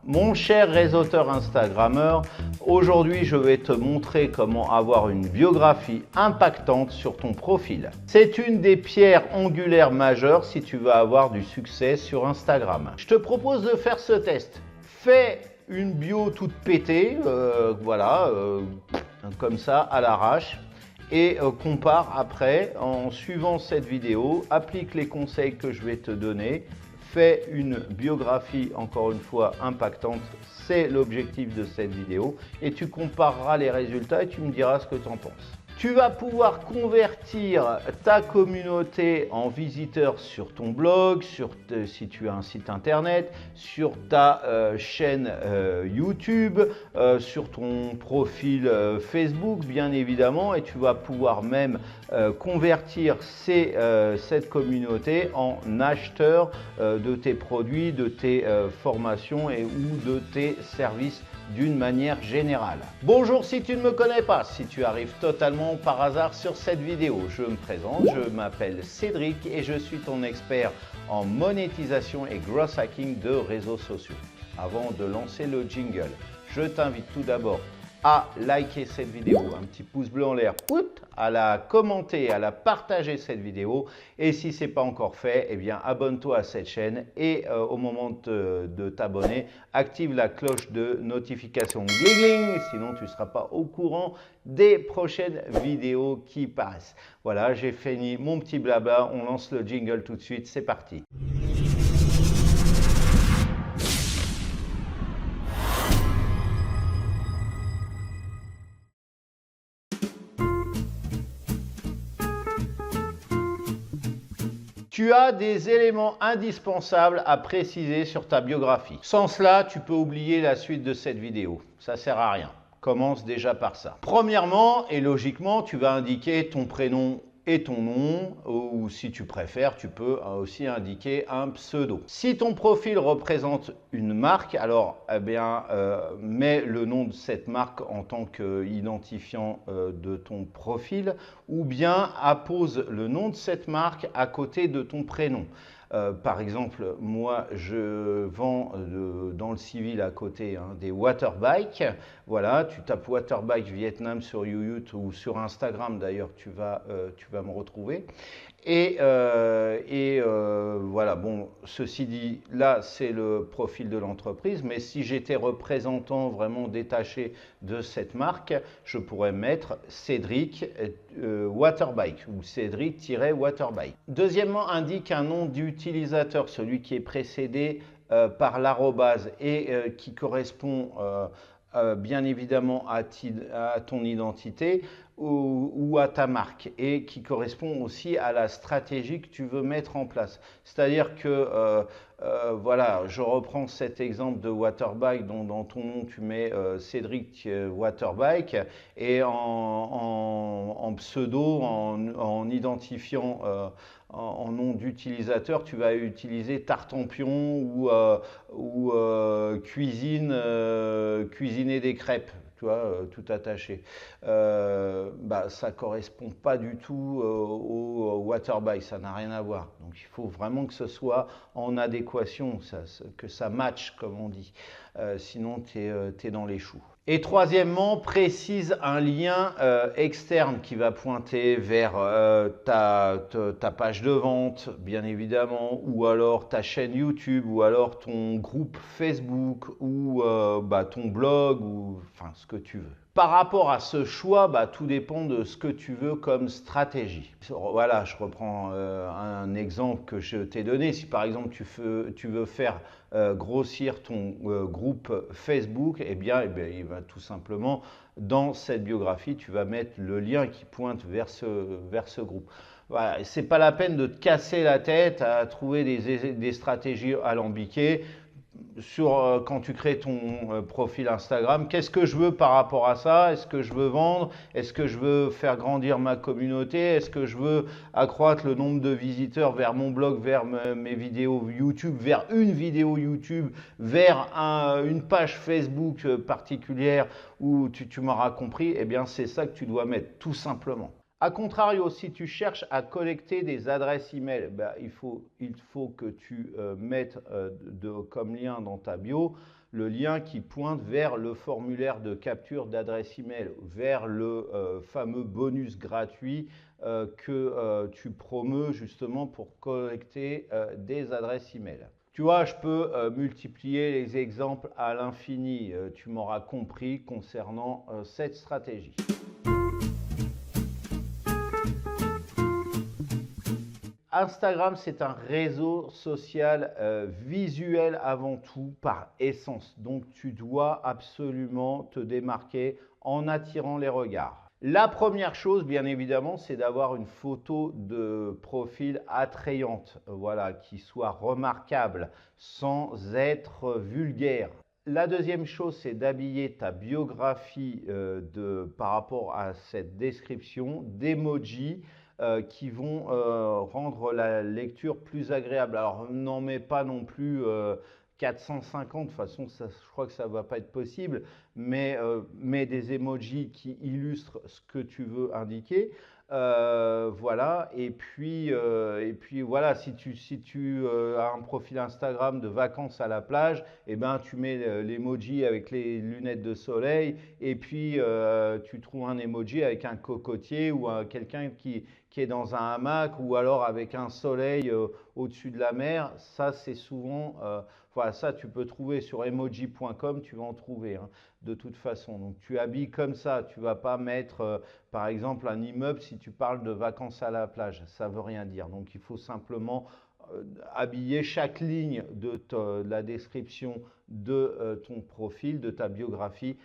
Mon cher réseauteur Instagrammeur, aujourd'hui je vais te montrer comment avoir une biographie impactante sur ton profil. C'est une des pierres angulaires majeures si tu veux avoir du succès sur Instagram. Je te propose de faire ce test. Fais une bio toute pétée, comme ça à l'arrache. Et compare après en suivant cette vidéo, applique les conseils que je vais te donner. Fais une biographie, encore une fois, impactante. C'est l'objectif de cette vidéo. Et tu compareras les résultats et tu me diras ce que tu en penses. Tu vas pouvoir convertir ta communauté en visiteurs sur ton blog, si tu as un site internet, sur ta chaîne YouTube, sur ton profil Facebook bien évidemment, et tu vas pouvoir même convertir cette communauté en acheteurs de tes produits, de tes formations ou de tes services d'une manière générale. Bonjour si tu ne me connais pas, si tu arrives totalement par hasard sur cette vidéo, je me présente, je m'appelle Cédric et je suis ton expert en monétisation et growth hacking de réseaux sociaux. Avant de lancer le jingle, je t'invite tout d'abord à liker cette vidéo, un petit pouce bleu en l'air, à la commenter, à la partager cette vidéo, et si ce n'est pas encore fait, eh bien abonne-toi à cette chaîne et au moment de t'abonner, active la cloche de notification gling, sinon tu ne seras pas au courant des prochaines vidéos qui paraissent. Voilà, j'ai fini mon petit blabla, on lance le jingle tout de suite, c'est parti. Tu as des éléments indispensables à préciser sur ta biographie. Sans cela, tu peux oublier la suite de cette vidéo. Ça ne sert à rien. Commence déjà par ça. Premièrement, et logiquement, tu vas indiquer ton prénom et ton nom, ou si tu préfères, tu peux aussi indiquer un pseudo. Si ton profil représente une marque, alors mets le nom de cette marque en tant qu'identifiant de ton profil, ou bien appose le nom de cette marque à côté de ton prénom. Par exemple, moi je vends dans le civil à côté des waterbikes. Voilà, tu tapes waterbike Vietnam sur YouTube ou sur Instagram d'ailleurs, tu vas me retrouver. Voilà, bon, ceci dit, là c'est le profil de l'entreprise, mais si j'étais représentant vraiment détaché de cette marque, je pourrais mettre Cédric Waterbike ou Cédric-Waterbike. Deuxièmement, indique un nom d'utilisateur, celui qui est précédé par l'arrobase et qui correspond bien évidemment à ton identité ou à ta marque et qui correspond aussi à la stratégie que tu veux mettre en place. C'est-à-dire que voilà, je reprends cet exemple de Waterbike dont dans ton nom tu mets Cédric Waterbike et en pseudo, en identifiant en nom d'utilisateur, tu vas utiliser Tartampion ou cuisiner des crêpes. Tu vois, tout attaché. Ça correspond pas du tout au waterbike, ça n'a rien à voir. Donc il faut vraiment que ce soit en adéquation, que ça matche comme on dit. Sinon tu es dans les choux. Et troisièmement, précise un lien externe qui va pointer vers ta page de vente, bien évidemment, ou alors ta chaîne YouTube, ou alors ton groupe Facebook, ou ton blog, ou enfin ce que tu veux. Par rapport à ce choix, tout dépend de ce que tu veux comme stratégie. Voilà, je reprends un exemple que je t'ai donné. Si par exemple tu veux faire grossir ton groupe Facebook, eh bien, il va tout simplement, dans cette biographie, tu vas mettre le lien qui pointe vers ce groupe. Voilà, c'est pas la peine de te casser la tête à trouver des stratégies alambiquées. Quand tu crées ton profil Instagram, qu'est-ce que je veux par rapport à ça? Est-ce que je veux vendre? Est-ce que je veux faire grandir ma communauté? Est-ce que je veux accroître le nombre de visiteurs vers mon blog, vers mes vidéos YouTube, vers une vidéo YouTube, vers une page Facebook particulière où tu m'auras compris? Eh bien, c'est ça que tu dois mettre, tout simplement. A contrario, si tu cherches à collecter des adresses email, il faut que tu mettes comme lien dans ta bio le lien qui pointe vers le formulaire de capture d'adresse email, vers le fameux bonus gratuit que tu promeus justement pour collecter des adresses email. Tu vois, je peux multiplier les exemples à l'infini. Tu m'auras compris concernant cette stratégie. Instagram, c'est un réseau social visuel avant tout par essence. Donc, tu dois absolument te démarquer en attirant les regards. La première chose, bien évidemment, c'est d'avoir une photo de profil attrayante, voilà, qui soit remarquable, sans être vulgaire. La deuxième chose, c'est d'habiller ta biographie par rapport à cette description d'emojis qui vont rendre la lecture plus agréable. Alors, n'en mets pas non plus 450, de toute façon, ça, je crois que ça ne va pas être possible, mais mets des emojis qui illustrent ce que tu veux indiquer. Voilà, et puis voilà, si tu as un profil Instagram de vacances à la plage, et ben tu mets l'emoji avec les lunettes de soleil, et puis tu trouves un emoji avec un cocotier ou quelqu'un qui est dans un hamac, ou alors avec un soleil au-dessus de la mer. Ça, c'est souvent, voilà, ça tu peux trouver sur emoji.com, tu vas en trouver hein, de toute façon. Donc tu habilles comme ça, tu vas pas mettre par exemple un immeuble si tu parles de vacances à la plage, ça veut rien dire. Donc il faut simplement habiller chaque ligne de la description de ton profil, de ta biographie,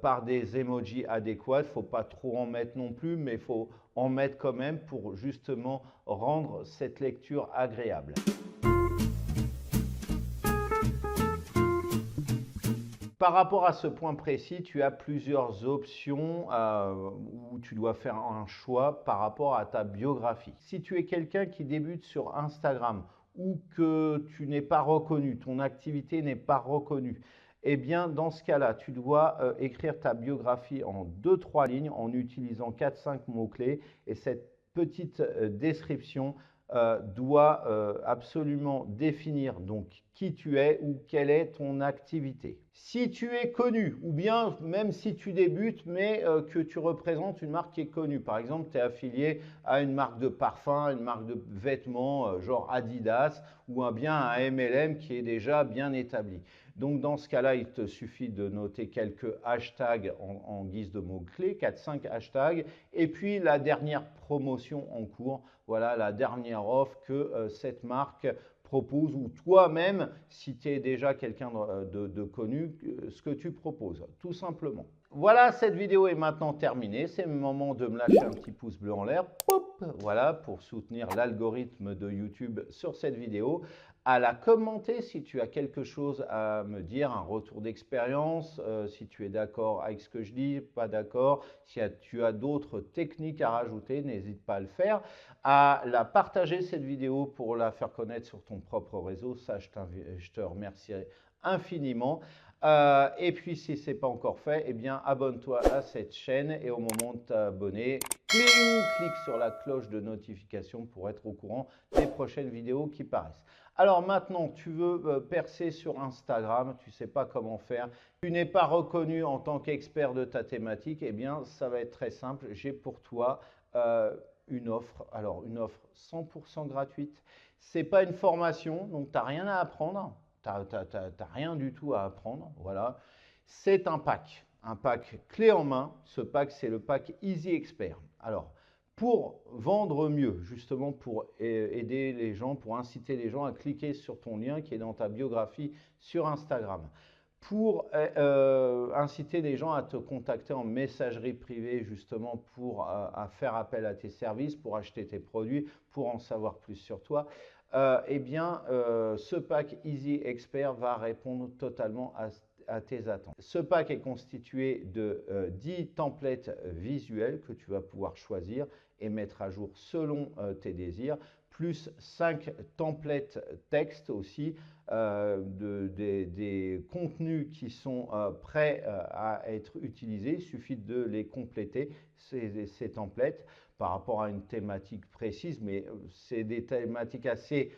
par des emojis adéquats. Il ne faut pas trop en mettre non plus, mais il faut en mettre quand même pour justement rendre cette lecture agréable. Par rapport à ce point précis, tu as plusieurs options où tu dois faire un choix par rapport à ta biographie. Si tu es quelqu'un qui débute sur Instagram ou que tu n'es pas reconnu, ton activité n'est pas reconnue, eh bien dans ce cas-là, tu dois écrire ta biographie en 2-3 lignes en utilisant 4-5 mots-clés, et cette petite description doit absolument définir donc qui tu es ou quelle est ton activité. Si tu es connu, ou bien même si tu débutes mais que tu représentes une marque qui est connue, par exemple tu es affilié à une marque de parfum, une marque de vêtements genre Adidas, ou bien un MLM qui est déjà bien établi. Donc dans ce cas-là, il te suffit de noter quelques hashtags en guise de mots-clés, 4-5 hashtags, et puis la dernière promotion en cours, voilà la dernière offre que cette marque propose, ou toi-même, si tu es déjà quelqu'un de connu, ce que tu proposes, tout simplement. Voilà, cette vidéo est maintenant terminée. C'est le moment de me lâcher un petit pouce bleu en l'air. Voilà, pour soutenir l'algorithme de YouTube sur cette vidéo. À la commenter si tu as quelque chose à me dire, un retour d'expérience, si tu es d'accord avec ce que je dis, pas d'accord, si tu as d'autres techniques à rajouter, n'hésite pas à le faire. À la partager cette vidéo pour la faire connaître sur ton propre réseau, ça je te remercierai infiniment. Et puis si ce n'est pas encore fait, eh bien abonne-toi à cette chaîne, et au moment de t'abonner, clique sur la cloche de notification pour être au courant des prochaines vidéos qui paraissent. Alors maintenant, tu veux percer sur Instagram, tu ne sais pas comment faire, tu n'es pas reconnu en tant qu'expert de ta thématique, eh bien ça va être très simple. J'ai pour toi une offre, alors une offre 100% gratuite. Ce n'est pas une formation, donc tu n'as rien à apprendre, tu n'as rien du tout à apprendre, voilà. C'est un pack clé en main. Ce pack, c'est le pack Easy Expert. Alors, pour vendre mieux, justement pour aider les gens, pour inciter les gens à cliquer sur ton lien qui est dans ta biographie sur Instagram, pour inciter les gens à te contacter en messagerie privée, justement pour faire appel à tes services, pour acheter tes produits, pour en savoir plus sur toi, eh bien ce pack Easy Expert va répondre totalement à tes attentes. Ce pack est constitué de 10 templates visuels que tu vas pouvoir choisir et mettre à jour selon tes désirs, plus 5 templates texte aussi, des contenus qui sont prêts à être utilisés. Il suffit de les compléter, ces templates, par rapport à une thématique précise, mais c'est des thématiques assez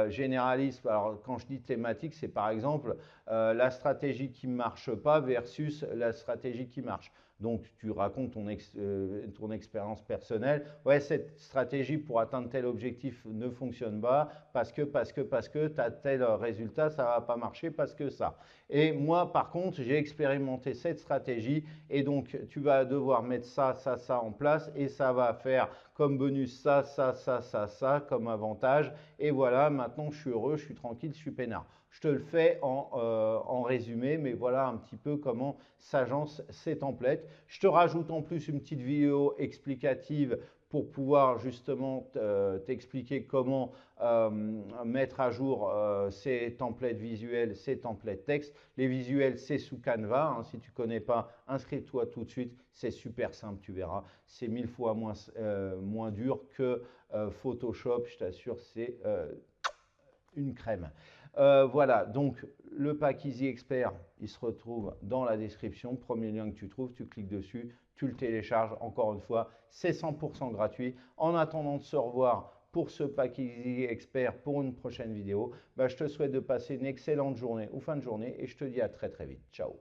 généralistes. Alors quand je dis thématique, c'est par exemple la stratégie qui ne marche pas versus la stratégie qui marche. Donc tu racontes ton expérience personnelle. Ouais, cette stratégie pour atteindre tel objectif ne fonctionne pas parce que tu as tel résultat, ça va pas marcher parce que ça. Et moi, par contre, j'ai expérimenté cette stratégie et donc tu vas devoir mettre ça en place et ça va faire comme bonus ça comme avantage. Et voilà, maintenant je suis heureux, je suis tranquille, je suis peinard. Je te le fais en résumé, mais voilà un petit peu comment s'agence ces templates. Je te rajoute en plus une petite vidéo explicative pour pouvoir justement t'expliquer comment mettre à jour ces templates visuels, ces templates texte. Les visuels, c'est sous Canva. Hein. Si tu ne connais pas, inscris-toi tout de suite. C'est super simple, tu verras. C'est 1000 fois moins dur que Photoshop. Je t'assure, c'est une crème. Voilà, donc le pack Easy Expert, il se retrouve dans la description. Premier lien que tu trouves, tu cliques dessus, tu le télécharges. Encore une fois, c'est 100% gratuit. En attendant de se revoir pour ce pack Easy Expert pour une prochaine vidéo, bah, je te souhaite de passer une excellente journée ou fin de journée et je te dis à très très vite. Ciao.